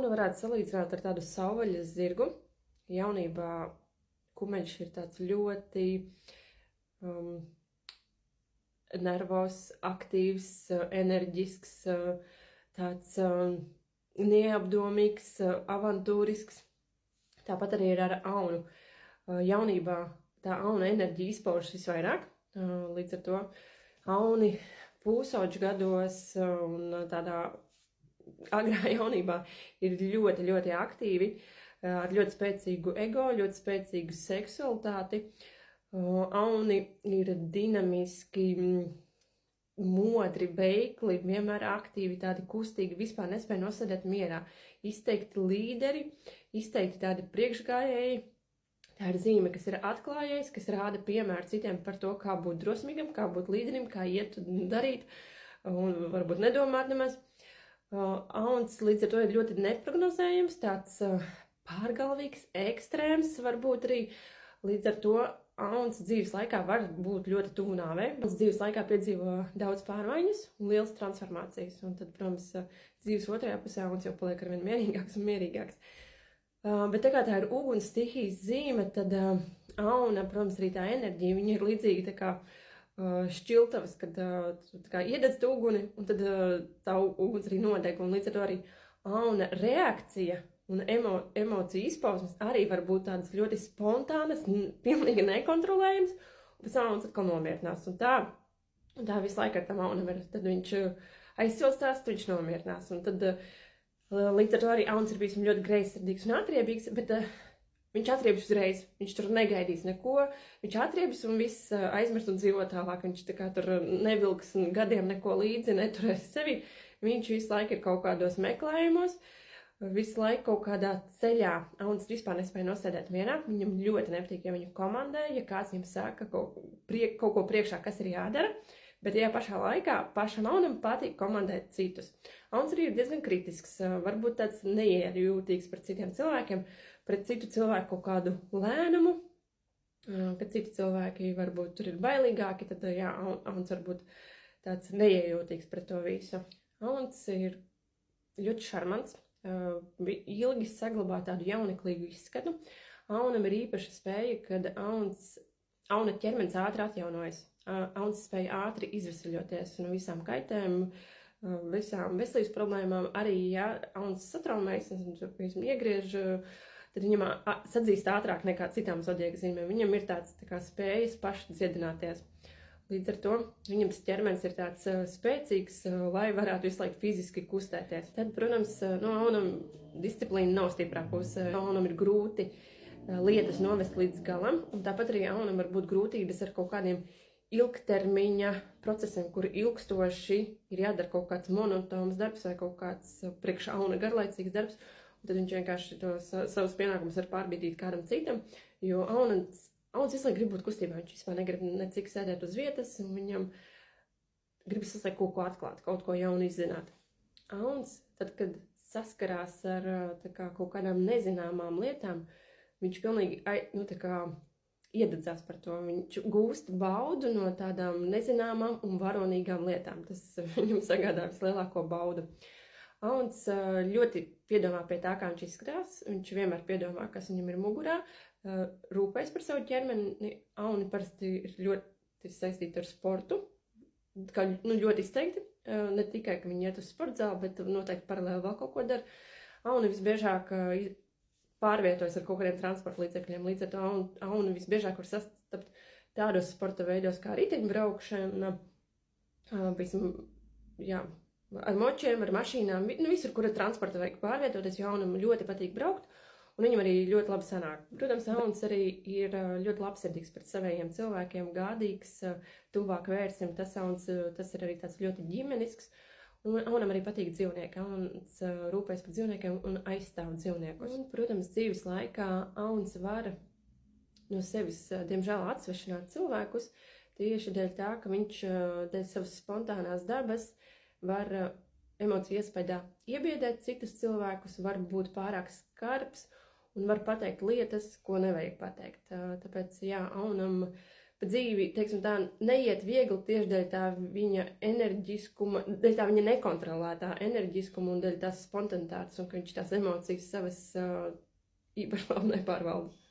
Aunu varētu salīdzināt ar tādu savvaļas zirgu. Jaunībā kumeļš ir tāds ļoti nervos, aktīvs, enerģisks, tāds neapdomīgs, avantūrisks. Tāpat arī ir ar aunu. Jaunībā tā auna enerģija izpaužas visvairāk, līdz ar to auni pusauģu gados un tādā agrā jaunībā ir ļoti, ļoti aktīvi, ar ļoti spēcīgu ego, ļoti spēcīgu seksualitāti. Auni ir dinamiski, modri, veikli, vienmēr aktīvi, tādi kustīgi, vispār nespēja nosēdēt mierā. Izteikti līderi, izteikti tādi priekšgājēji. Tā ir zīme, kas ir atklājējis, kas rāda piemēru citiem par to, kā būt drosmīgam, kā būt līderim, kā iet un darīt, un varbūt nedomāt nemaz. Auns līdz ar to ir ļoti neprognozējams, tāds pārgalvīgs, ekstrēms, varbūt arī līdz ar to auns dzīves laikā var būt ļoti tuvu nāvei. Auns dzīves laikā piedzīvo daudz pārmaiņas un lielas transformācijas, un tad, protams, dzīves otrajā pusē auns jau paliek arvien mierīgāks un mierīgāks. Bet tā kā tā ir uguns stihijas zīme, tad auna, protams, arī tā enerģija, viņa ir līdzīga tā kā šķiltavas, kad tā kā iededz tu uguni, un tad tā uguns arī nodeg, un līdz ar to arī auna reakcija un emociju izpausmes arī var būt tādas ļoti spontānas, pilnīgi nekontrolējams, un pēc tam auns atkal nomierinās, un tā visu laiku ar tam aunam ir, tad viņš aizsilstās, tad viņš nomierinās, un tad līdz ar to arī auns ir bijis ļoti greizsirdīgs un atriebīgs, bet viņš atriebis uzreiz, viņš tur negaidīs neko, viņš atriebis un viss aizmirst un dzīvo tālāk, viņš tā kā tur nevilks gadiem neko līdzi, neturēs sevi, viņš visu laiku ir kaut kādos meklējumos, visu laiku kaut kādā ceļā. Auns vispār nespēja nosēdēt vienā, viņam ļoti nepatīk, ja viņu komandē, ja kāds viņam saka kaut ko priekšā, kas ir jādara. Bet tajā pašā laikā pašam aunam patīk komandēt citus. Auns arī ir diezgan kritisks, varbūt tāds neiejūtīgs pret citiem cilvēkiem, pret citu cilvēku kaut kādu lēnumu, kad citi cilvēki varbūt tur ir bailīgāki, tad jā, auns varbūt tāds neiejūtīgs pret to visu. Auns ir ļoti šarmants, ilgi saglabā tādu jauneklīgu izskatu. Aunam ir īpaša spēja, kad auna ķermenis ātri atjaunojas. Auns spēja ātri izvesaļoties no visām kaitēm, visām veselības problēmām. Arī, ja auns satraumējas, iegriež, tad viņam sadzīst ātrāk nekā citām zodieka zīmēm. Viņam ir tāds tā kā spējas paši dziedināties. Līdz ar to viņam tas ķermenis ir tāds spēcīgs, lai varētu visu laiku fiziski kustēties. Tad, protams, aunam disciplīna nav stiprā puse. Aunam ir grūti lietas novest līdz galam, un tāpat arī aunam var būt grūtības ar kaut kādiem ilgtermiņa procesiem, kuri ilgstoši ir jādara kaut kāds monotons darbs vai kaut kāds priekš auna garlaicīgs darbs, un tad viņš vienkārši tos savus pienākumus var pārbīdīt kādam citam, jo auns visu laiku grib būt kustībā, viņš vispār negrib necik sēdēt uz vietas, un viņam gribas visu laiku kaut ko atklāt, kaut ko jaunu izzināt. Auns, tad, kad saskarās ar kaut kādām nezināmām lietām, viņš pilnīgi iededzās par to. Viņš gūst baudu no tādām nezināmām un varonīgām lietām. Tas viņam sagādā vislielāko baudu. Auns ļoti piedomā pie tā, kā viņš izskatās. Viņš vienmēr piedomā, kas viņam ir mugurā, rūpēs par savu ķermeni. Auni parasti ir ļoti saistīti ar sportu, kā ļoti izteikti. Ne tikai, ka viņi iet uz sportzāli, bet noteikti paralēli vēl kaut ko dara. Auni visbiežāk pārvietojas ar kaut kādiem transporta līdzekļiem. Līdz ar to auni visbiežāk var sastapt tādos sporta veidos kā riteņbraukšana, ar močiem, ar mašīnām, visur, kur ir transporta veika pārvietoties, jo aunam ļoti patīk braukt, un viņam arī ļoti labi sanāk. Protams, auns arī ir ļoti labsirdīgs pret savējiem cilvēkiem, gādīgs, tuvāk vērsim, tas ir arī tāds ļoti ģimenisks. Un aunam arī patīk dzīvnieki. Auns rūpēs par dzīvniekiem un aizstāv dzīvniekus. Un, protams, dzīves laikā auns var no sevis, diemžēl, atsvešināt cilvēkus tieši dēļ tā, ka viņš dēļ savas spontānās dabas var emociju iespējā iebiedēt citus cilvēkus, var būt pārāk skarbs un var pateikt lietas, ko nevajag pateikt. Tāpēc, jā, aunam pa dzīvi, teiksim tā, neiet viegli tieši dēļ tā viņa enerģiskuma, dēļ tā viņa nekontrolētā enerģiskuma un dēļ tās spontanitātes, un ka viņš tās emocijas savas īpaši labi nepārvalda.